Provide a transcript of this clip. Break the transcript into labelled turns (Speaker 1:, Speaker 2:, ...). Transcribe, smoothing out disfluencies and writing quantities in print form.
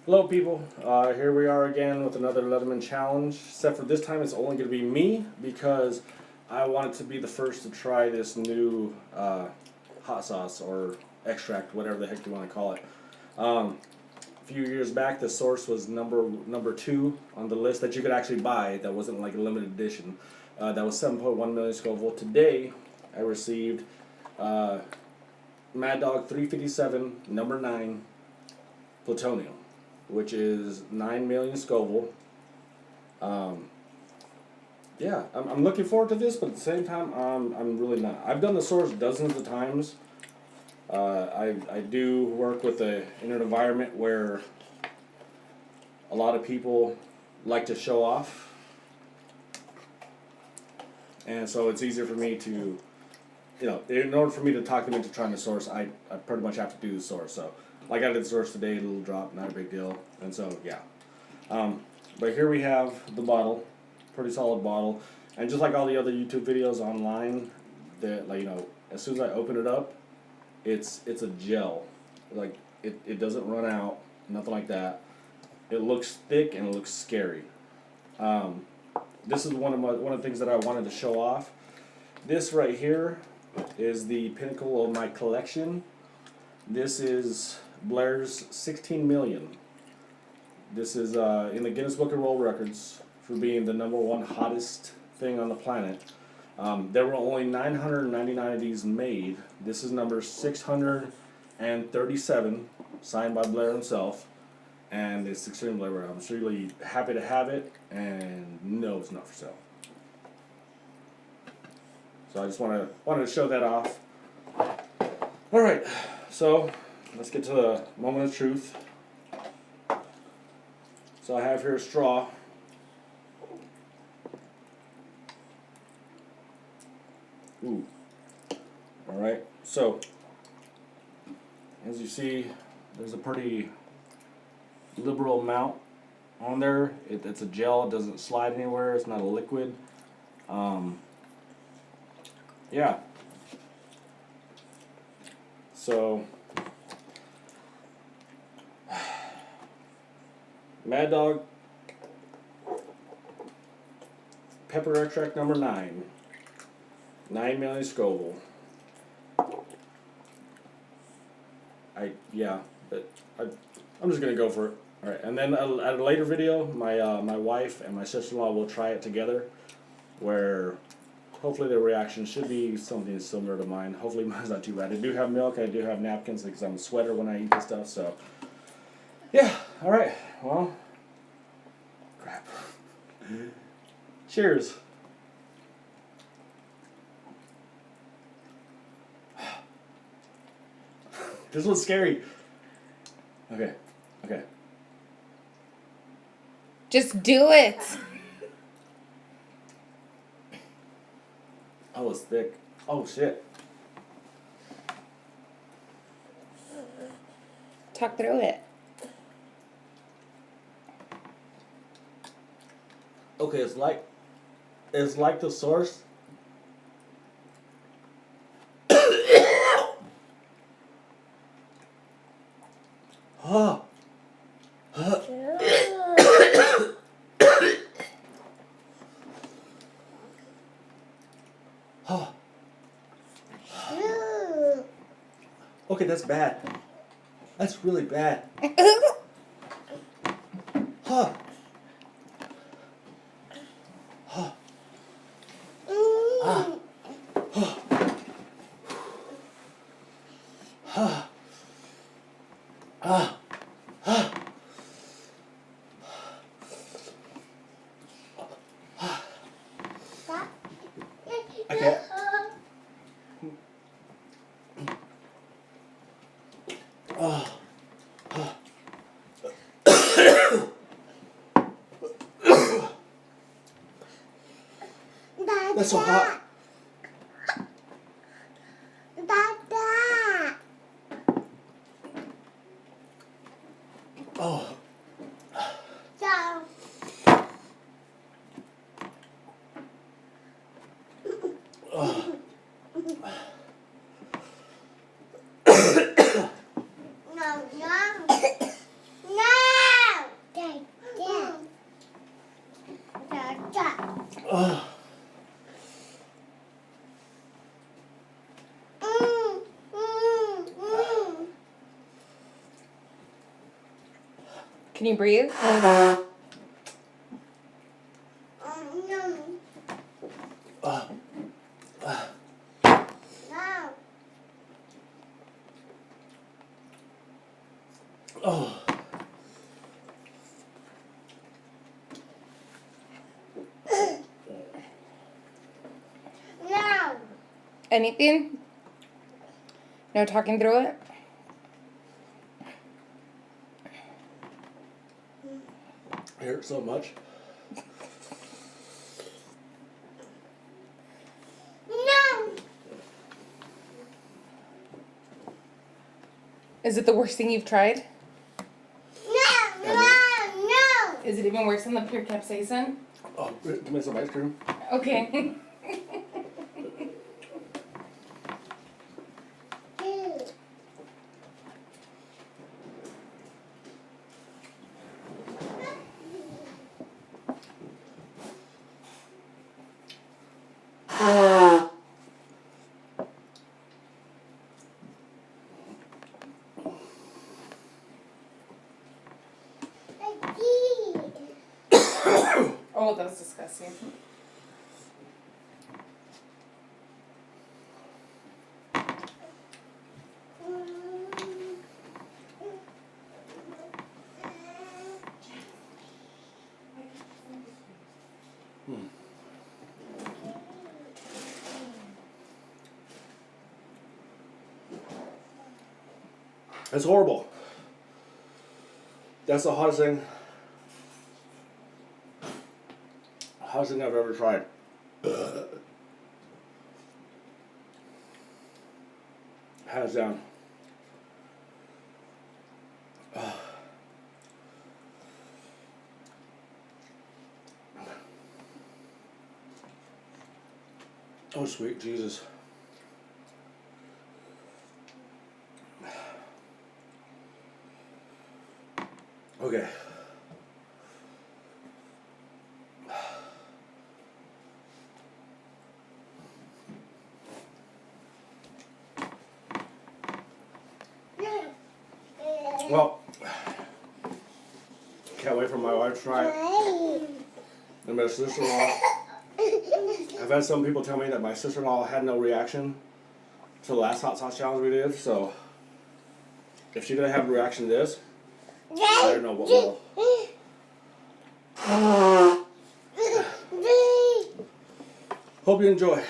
Speaker 1: Hello people, here we are again with another Leatherman challenge, except for this time it's only going to be me because I wanted to be the first to try this new hot sauce or extract, whatever the heck you want to call it. A few years back the source was number 2 on the list that you could actually buy, that wasn't like a limited edition. That was 7.1 million Scoville. Today I received Mad Dog 357 number 9 plutonium, which is 9 million Scoville. Yeah, I'm looking forward to this, but at the same time, I'm really not. I've done the source dozens of times. I do work with in an environment where a lot of people like to show off, and so it's easier for me to, in order for me to talk them into trying the source, I pretty much have to do the source. So, like I did the source today, a little drop, not a big deal, and so yeah. But here we have the bottle, pretty solid bottle, and just like all the other YouTube videos online, that as soon as I open it up, it's a gel, like it doesn't run out, nothing like that. It looks thick and it looks scary. This is one of the things that I wanted to show off. This right here is the pinnacle of my collection. This is Blair's 16 million. This is in the Guinness Book of World Records for being the #1 hottest thing on the planet. There were only 999 of these made. This is number 637, signed by Blair himself, and it's extremely rare. I'm really happy to have it, and no, it's not for sale. So I just wanted to show that off. All right, so let's get to the moment of truth. So I have here a straw. Ooh. Alright, so as you see, there's a pretty liberal amount on there. It's a gel, it doesn't slide anywhere, it's not a liquid. Yeah. So Mad Dog pepper extract number 9. 9 million Scoville. I'm just gonna go for it. All right, and then at a later video, my wife and my sister-in-law will try it together, where hopefully their reaction should be something similar to mine. Hopefully mine's not too bad. I do have milk. I do have napkins because I'm a sweater when I eat this stuff. So yeah. All right. Well, crap. Cheers. This one's scary. Okay.
Speaker 2: Just do it.
Speaker 1: Oh, it's thick. Oh, shit.
Speaker 2: Talk through it.
Speaker 1: Okay, it's like the source. Huh. Okay, that's bad. That's really bad. Huh. Huh. Ah. Huh. Huh. Ah. Ah. Okay. Oh. That's so hot. Oh. Oh.
Speaker 3: No.
Speaker 2: Can you breathe?
Speaker 1: Oh.
Speaker 2: Anything? No talking through it?
Speaker 1: It hurts so much.
Speaker 2: Is it the worst thing you've tried?
Speaker 1: No.
Speaker 2: Is it even worse than the pure capsaicin?
Speaker 1: Oh, give me some ice cream.
Speaker 2: Okay. Oh, that was disgusting.
Speaker 1: It's horrible. That's the hottest thing I've ever tried. Hands down. Oh, sweet Jesus. Okay. Well, can't wait for my wife to try it. And my sister-in-law. I've had some people tell me that my sister-in-law had no reaction to the last hot sauce challenge we did, so if she didn't have a reaction to this, I don't know what will. Hope you enjoy.